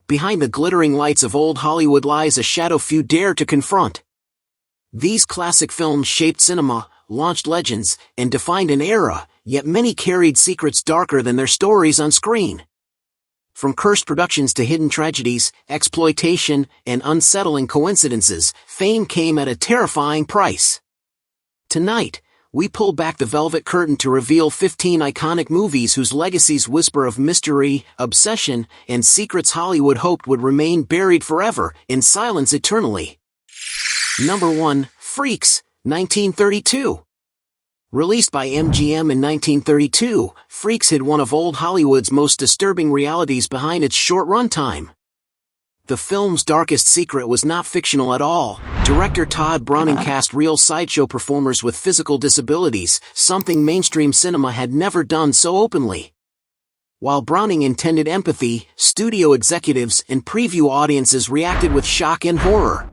Behind the glittering lights of old Hollywood lies a shadow few dare to confront. These classic films shaped cinema, launched legends, and defined an era, yet many carried secrets darker than their stories on screen. From cursed productions to hidden tragedies, exploitation, and unsettling coincidences, fame came at a terrifying price. Tonight, we pull back the velvet curtain to reveal 15 iconic movies whose legacies whisper of mystery, obsession, and secrets Hollywood hoped would remain buried forever, in silence eternally. Number 1, Freaks, 1932. Released by MGM in 1932, Freaks hid one of old Hollywood's most disturbing realities behind its short runtime. The film's darkest secret was not fictional at all. Director Todd Browning cast real sideshow performers with physical disabilities, something mainstream cinema had never done so openly. While Browning intended empathy, studio executives and preview audiences reacted with shock and horror.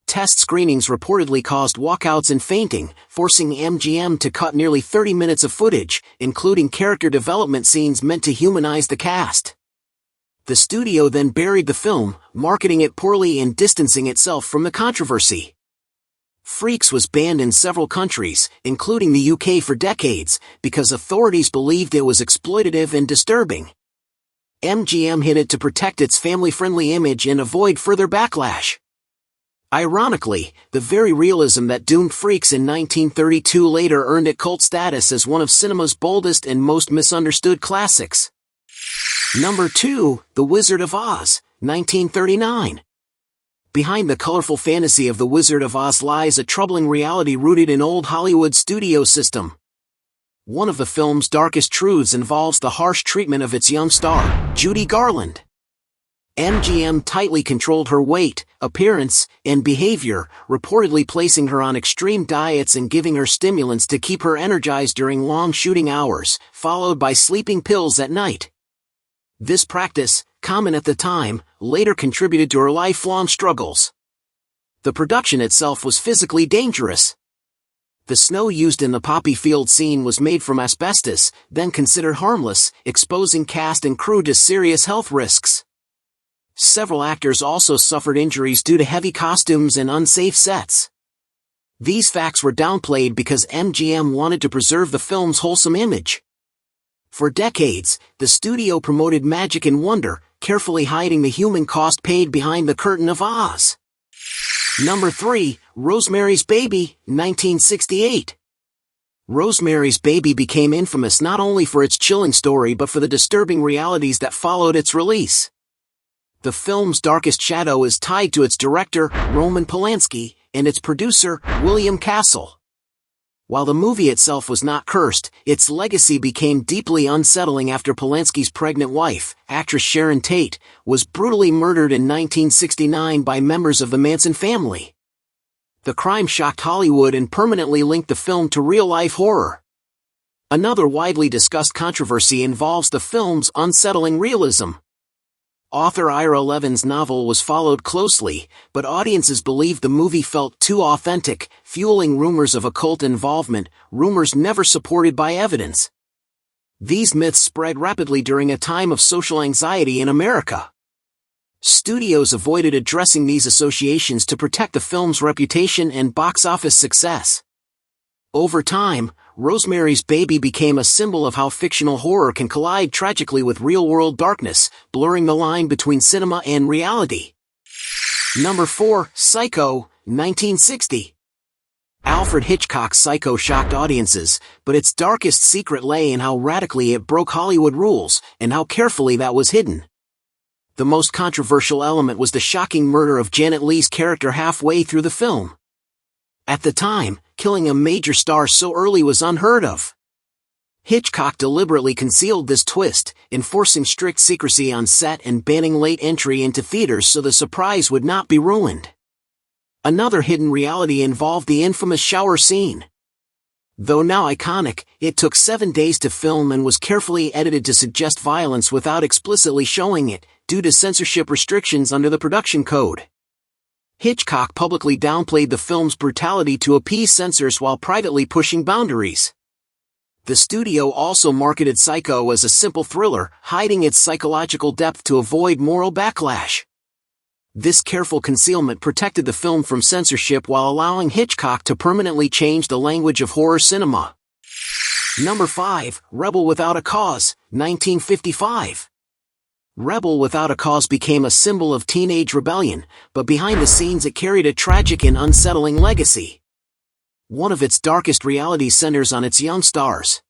Test screenings reportedly caused walkouts and fainting, forcing MGM to cut nearly 30 minutes of footage, including character development scenes meant to humanize the cast. The studio then buried the film, marketing it poorly and distancing itself from the controversy. Freaks was banned in several countries, including the UK for decades, because authorities believed it was exploitative and disturbing. MGM hid it to protect its family-friendly image and avoid further backlash. Ironically, the very realism that doomed Freaks in 1932 later earned it cult status as one of cinema's boldest and most misunderstood classics. Number 2, The Wizard of Oz, 1939. Behind the colorful fantasy of The Wizard of Oz lies a troubling reality rooted in old Hollywood studio system. One of the film's darkest truths involves the harsh treatment of its young star, Judy Garland. MGM tightly controlled her weight, appearance, and behavior, reportedly placing her on extreme diets and giving her stimulants to keep her energized during long shooting hours, followed by sleeping pills at night. This practice, common at the time, later contributed to her lifelong struggles. The production itself was physically dangerous. The snow used in the poppy field scene was made from asbestos, then considered harmless, exposing cast and crew to serious health risks. Several actors also suffered injuries due to heavy costumes and unsafe sets. These facts were downplayed because MGM wanted to preserve the film's wholesome image. For decades, the studio promoted magic and wonder, carefully hiding the human cost paid behind the curtain of Oz. Number 3, Rosemary's Baby, 1968. Rosemary's Baby became infamous not only for its chilling story but for the disturbing realities that followed its release. The film's darkest shadow is tied to its director, Roman Polanski, and its producer, William Castle. While the movie itself was not cursed, its legacy became deeply unsettling after Polanski's pregnant wife, actress Sharon Tate, was brutally murdered in 1969 by members of the Manson family. The crime shocked Hollywood and permanently linked the film to real-life horror. Another widely discussed controversy involves the film's unsettling realism. Author Ira Levin's novel was followed closely, but audiences believed the movie felt too authentic, fueling rumors of occult involvement, rumors never supported by evidence. These myths spread rapidly during a time of social anxiety in America. Studios avoided addressing these associations to protect the film's reputation and box office success. Over time, Rosemary's Baby became a symbol of how fictional horror can collide tragically with real-world darkness, blurring the line between cinema and reality. Number 4, Psycho, 1960. Alfred Hitchcock's Psycho shocked audiences, but its darkest secret lay in how radically it broke Hollywood rules, and how carefully that was hidden. The most controversial element was the shocking murder of Janet Leigh's character halfway through the film. At the time, killing a major star so early was unheard of. Hitchcock deliberately concealed this twist, enforcing strict secrecy on set and banning late entry into theaters so the surprise would not be ruined. Another hidden reality involved the infamous shower scene. Though now iconic, it took 7 days to film and was carefully edited to suggest violence without explicitly showing it, due to censorship restrictions under the production code. Hitchcock publicly downplayed the film's brutality to appease censors while privately pushing boundaries. The studio also marketed Psycho as a simple thriller, hiding its psychological depth to avoid moral backlash. This careful concealment protected the film from censorship while allowing Hitchcock to permanently change the language of horror cinema. Number 5, Rebel Without a Cause, 1955. Rebel Without a Cause became a symbol of teenage rebellion, but behind the scenes it carried a tragic and unsettling legacy. One of its darkest realities centers on its young stars.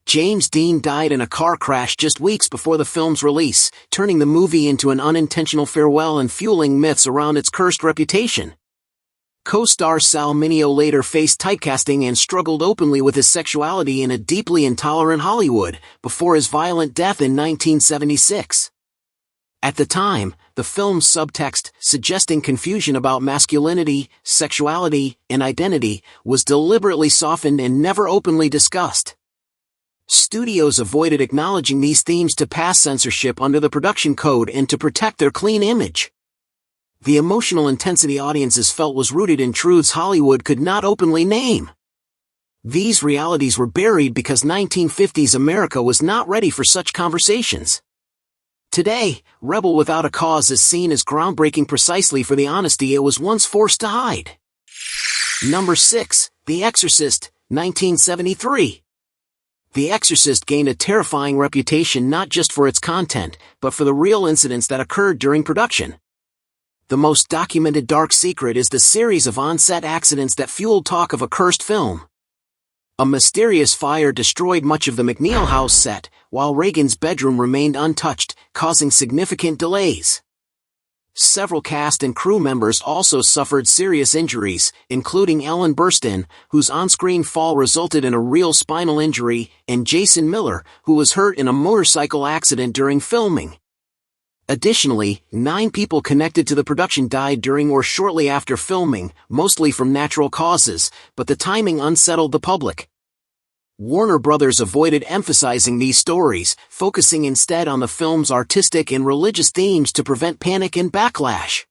James Dean died in a car crash just weeks before the film's release, turning the movie into an unintentional farewell and fueling myths around its cursed reputation. Co-star Sal Mineo later faced typecasting and struggled openly with his sexuality in a deeply intolerant Hollywood, before his violent death in 1976. At the time, the film's subtext, suggesting confusion about masculinity, sexuality, and identity, was deliberately softened and never openly discussed. Studios avoided acknowledging these themes to pass censorship under the production code and to protect their clean image. The emotional intensity audiences felt was rooted in truths Hollywood could not openly name. These realities were buried because 1950s America was not ready for such conversations. Today, Rebel Without a Cause is seen as groundbreaking precisely for the honesty it was once forced to hide. Number 6, The Exorcist, 1973. The Exorcist gained a terrifying reputation not just for its content, but for the real incidents that occurred during production. The most documented dark secret is the series of on-set accidents that fueled talk of a cursed film. A mysterious fire destroyed much of the McNeil house set, while Reagan's bedroom remained untouched, causing significant delays. Several cast and crew members also suffered serious injuries, including Ellen Burstyn, whose on-screen fall resulted in a real spinal injury, and Jason Miller, who was hurt in a motorcycle accident during filming. Additionally, 9 people connected to the production died during or shortly after filming, mostly from natural causes, but the timing unsettled the public. Warner Brothers avoided emphasizing these stories, focusing instead on the film's artistic and religious themes to prevent panic and backlash.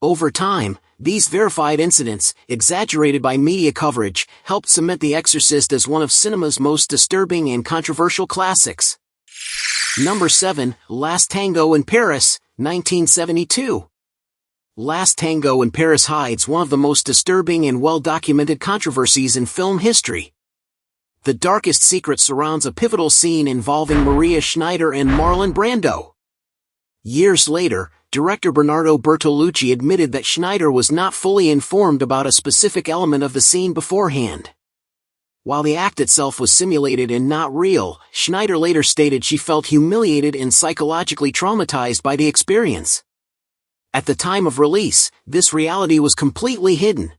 Over time, these verified incidents, exaggerated by media coverage, helped cement The Exorcist as one of cinema's most disturbing and controversial classics. Number 7, Last Tango in Paris, 1972. Last Tango in Paris hides one of the most disturbing and well-documented controversies in film history. The darkest secret surrounds a pivotal scene involving Maria Schneider and Marlon Brando. Years later, director Bernardo Bertolucci admitted that Schneider was not fully informed about a specific element of the scene beforehand. While the act itself was simulated and not real, Schneider later stated she felt humiliated and psychologically traumatized by the experience. At the time of release, this reality was completely hidden.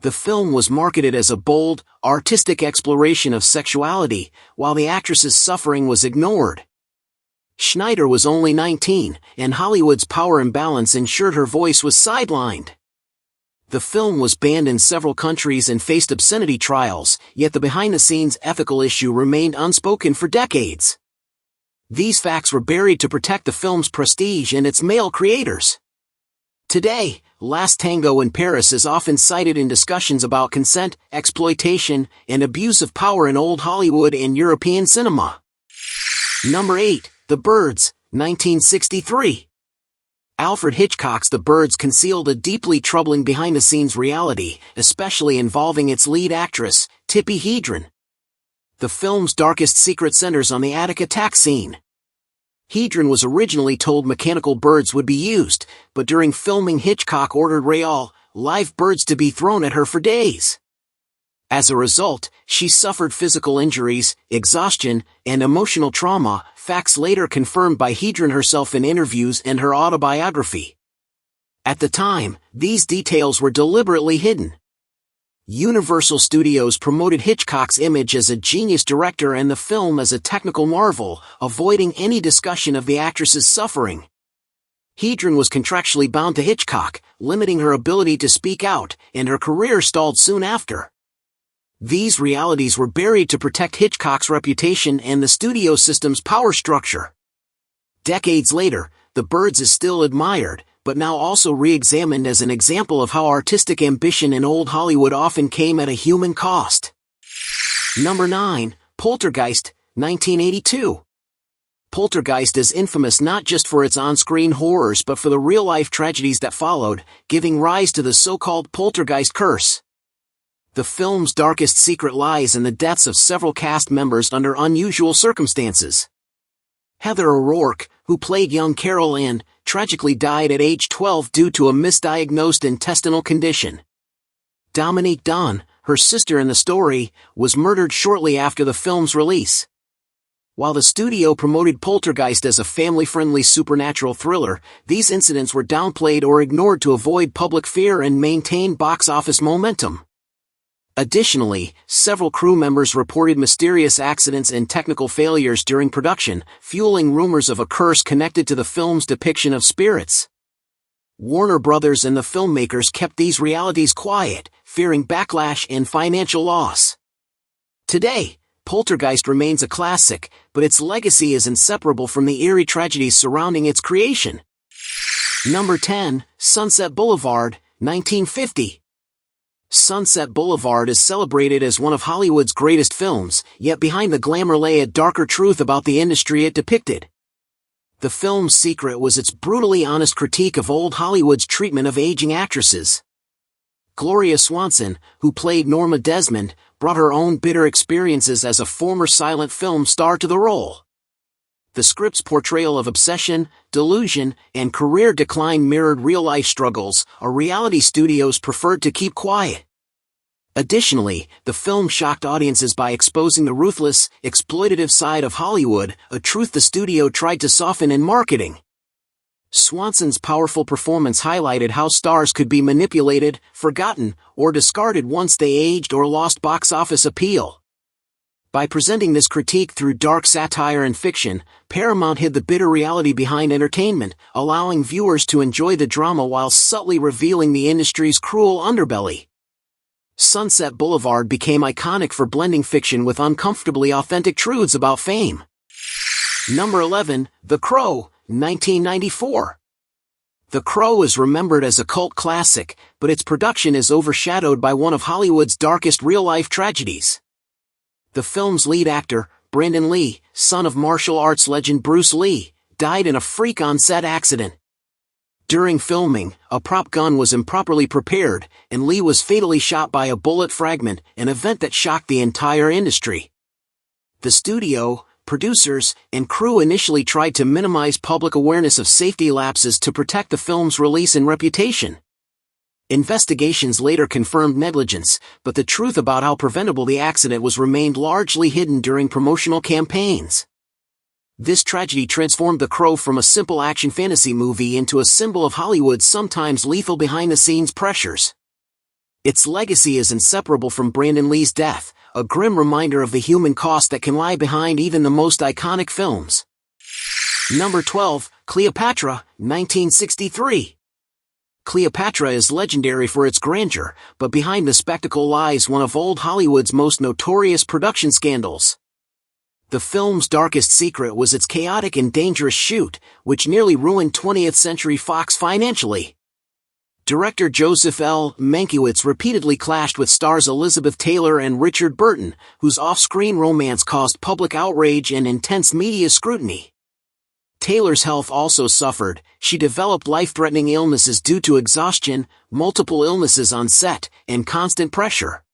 The film was marketed as a bold, artistic exploration of sexuality, while the actress's suffering was ignored. Schneider was only 19, and Hollywood's power imbalance ensured her voice was sidelined. The film was banned in several countries and faced obscenity trials, yet the behind-the-scenes ethical issue remained unspoken for decades. These facts were buried to protect the film's prestige and its male creators. Today, Last Tango in Paris is often cited in discussions about consent, exploitation, and abuse of power in old Hollywood and European cinema. Number 8, The Birds, 1963. Alfred Hitchcock's The Birds concealed a deeply troubling behind-the-scenes reality, especially involving its lead actress, Tippi Hedren. The film's darkest secret centers on the attic attack scene. Hedren was originally told mechanical birds would be used, but during filming Hitchcock ordered real, live birds to be thrown at her for days. As a result, she suffered physical injuries, exhaustion, and emotional trauma, facts later confirmed by Hedren herself in interviews and her autobiography. At the time, these details were deliberately hidden. Universal Studios promoted Hitchcock's image as a genius director and the film as a technical marvel, avoiding any discussion of the actress's suffering. Hedren was contractually bound to Hitchcock, limiting her ability to speak out, and her career stalled soon after. These realities were buried to protect Hitchcock's reputation and the studio system's power structure. Decades later, The Birds is still admired, but now also re-examined as an example of how artistic ambition in old Hollywood often came at a human cost. Number 9. Poltergeist, 1982. Poltergeist is infamous not just for its on-screen horrors but for the real-life tragedies that followed, giving rise to the so-called poltergeist curse. The film's darkest secret lies in the deaths of several cast members under unusual circumstances. Heather O'Rourke, who played young Carol Ann, tragically died at age 12 due to a misdiagnosed intestinal condition. Dominique Dunne, her sister in the story, was murdered shortly after the film's release. While the studio promoted Poltergeist as a family-friendly supernatural thriller, these incidents were downplayed or ignored to avoid public fear and maintain box office momentum. Additionally, several crew members reported mysterious accidents and technical failures during production, fueling rumors of a curse connected to the film's depiction of spirits. Warner Brothers and the filmmakers kept these realities quiet, fearing backlash and financial loss. Today, Poltergeist remains a classic, but its legacy is inseparable from the eerie tragedies surrounding its creation. Number 10. Sunset Boulevard, 1950. Sunset Boulevard is celebrated as one of Hollywood's greatest films, yet behind the glamour lay a darker truth about the industry it depicted. The film's secret was its brutally honest critique of old Hollywood's treatment of aging actresses. Gloria Swanson, who played Norma Desmond, brought her own bitter experiences as a former silent film star to the role. The script's portrayal of obsession, delusion, and career decline mirrored real-life struggles, a reality studios preferred to keep quiet. Additionally, the film shocked audiences by exposing the ruthless, exploitative side of Hollywood, a truth the studio tried to soften in marketing. Swanson's powerful performance highlighted how stars could be manipulated, forgotten, or discarded once they aged or lost box office appeal. By presenting this critique through dark satire and fiction, Paramount hid the bitter reality behind entertainment, allowing viewers to enjoy the drama while subtly revealing the industry's cruel underbelly. Sunset Boulevard became iconic for blending fiction with uncomfortably authentic truths about fame. Number 11. The Crow, 1994. The Crow is remembered as a cult classic, but its production is overshadowed by one of Hollywood's darkest real-life tragedies. The film's lead actor, Brandon Lee, son of martial arts legend Bruce Lee, died in a freak on-set accident. During filming, a prop gun was improperly prepared, and Lee was fatally shot by a bullet fragment, an event that shocked the entire industry. The studio, producers, and crew initially tried to minimize public awareness of safety lapses to protect the film's release and reputation. Investigations later confirmed negligence, but the truth about how preventable the accident was remained largely hidden during promotional campaigns. This tragedy transformed The Crow from a simple action fantasy movie into a symbol of Hollywood's sometimes lethal behind-the-scenes pressures. Its legacy is inseparable from Brandon Lee's death, a grim reminder of the human cost that can lie behind even the most iconic films. Number 12. Cleopatra, 1963. Cleopatra is legendary for its grandeur, but behind the spectacle lies one of old Hollywood's most notorious production scandals. The film's darkest secret was its chaotic and dangerous shoot, which nearly ruined 20th Century Fox financially. Director Joseph L. Mankiewicz repeatedly clashed with stars Elizabeth Taylor and Richard Burton, whose off-screen romance caused public outrage and intense media scrutiny. Taylor's health also suffered. She developed life-threatening illnesses due to exhaustion, multiple illnesses on set, and constant pressure.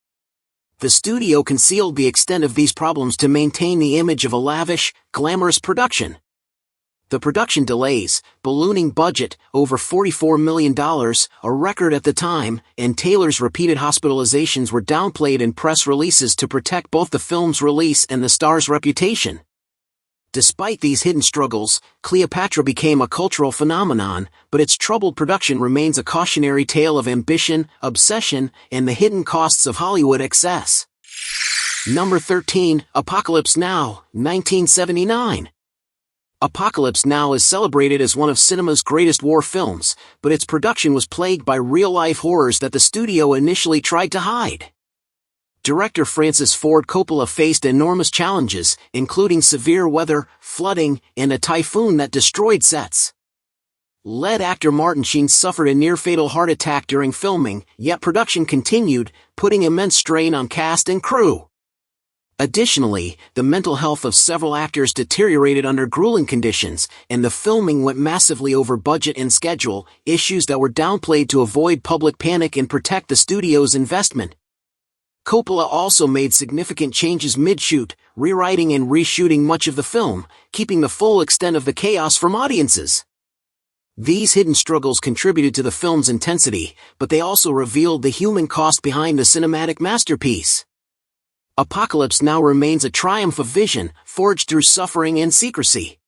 The studio concealed the extent of these problems to maintain the image of a lavish, glamorous production. The production delays, ballooning budget, over $44 million, a record at the time, and Taylor's repeated hospitalizations were downplayed in press releases to protect both the film's release and the star's reputation. Despite these hidden struggles, Cleopatra became a cultural phenomenon, but its troubled production remains a cautionary tale of ambition, obsession, and the hidden costs of Hollywood excess. Number 13. Apocalypse Now, 1979. Apocalypse Now is celebrated as one of cinema's greatest war films, but its production was plagued by real-life horrors that the studio initially tried to hide. Director Francis Ford Coppola faced enormous challenges, including severe weather, flooding, and a typhoon that destroyed sets. Lead actor Martin Sheen suffered a near-fatal heart attack during filming, yet production continued, putting immense strain on cast and crew. Additionally, the mental health of several actors deteriorated under grueling conditions, and the filming went massively over budget and schedule, issues that were downplayed to avoid public panic and protect the studio's investment. Coppola also made significant changes mid-shoot, rewriting and reshooting much of the film, keeping the full extent of the chaos from audiences. These hidden struggles contributed to the film's intensity, but they also revealed the human cost behind the cinematic masterpiece. Apocalypse Now remains a triumph of vision, forged through suffering and secrecy.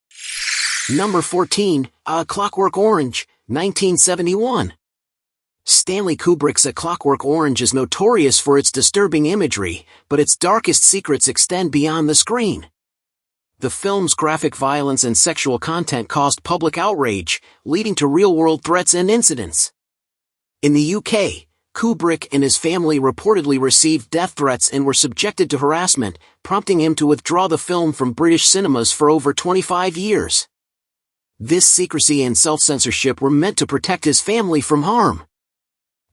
Number 14, A Clockwork Orange, 1971. Stanley Kubrick's A Clockwork Orange is notorious for its disturbing imagery, but its darkest secrets extend beyond the screen. The film's graphic violence and sexual content caused public outrage, leading to real-world threats and incidents. In the UK, Kubrick and his family reportedly received death threats and were subjected to harassment, prompting him to withdraw the film from British cinemas for over 25 years. This secrecy and self-censorship were meant to protect his family from harm.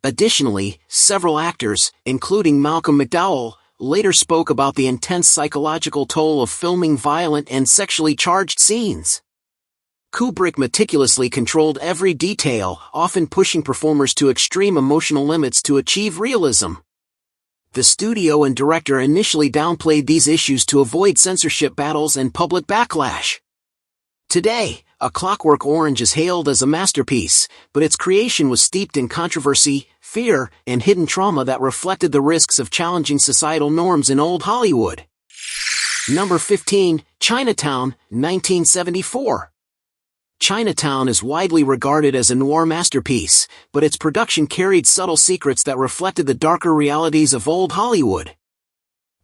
Additionally, several actors, including Malcolm McDowell, later spoke about the intense psychological toll of filming violent and sexually charged scenes. Kubrick meticulously controlled every detail, often pushing performers to extreme emotional limits to achieve realism. The studio and director initially downplayed these issues to avoid censorship battles and public backlash. Today, A Clockwork Orange is hailed as a masterpiece, but its creation was steeped in controversy, fear, and hidden trauma that reflected the risks of challenging societal norms in old Hollywood. Number 15, Chinatown, 1974. Chinatown is widely regarded as a noir masterpiece, but its production carried subtle secrets that reflected the darker realities of old Hollywood.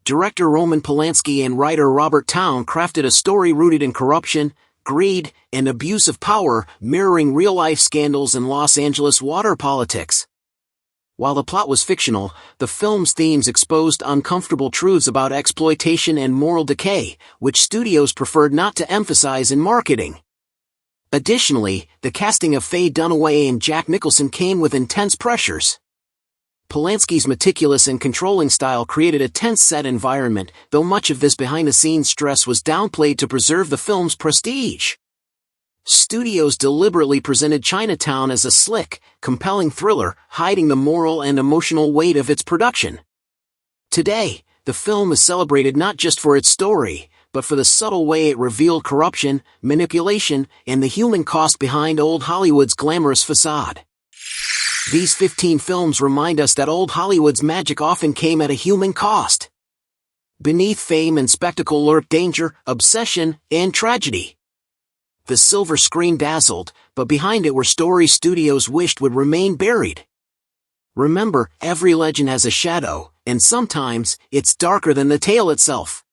Director Roman Polanski and writer Robert Towne crafted a story rooted in corruption, greed, and abuse of power, mirroring real-life scandals and Los Angeles water politics. While the plot was fictional, the film's themes exposed uncomfortable truths about exploitation and moral decay, which studios preferred not to emphasize in marketing. Additionally, the casting of Faye Dunaway and Jack Nicholson came with intense pressures. Polanski's meticulous and controlling style created a tense set environment, though much of this behind-the-scenes stress was downplayed to preserve the film's prestige. Studios deliberately presented Chinatown as a slick, compelling thriller, hiding the moral and emotional weight of its production. Today, the film is celebrated not just for its story, but for the subtle way it revealed corruption, manipulation, and the human cost behind old Hollywood's glamorous facade. These 15 films remind us that old Hollywood's magic often came at a human cost. Beneath fame and spectacle lurked danger, obsession, and tragedy. The silver screen dazzled, but behind it were stories studios wished would remain buried. Remember, every legend has a shadow, and sometimes, it's darker than the tale itself.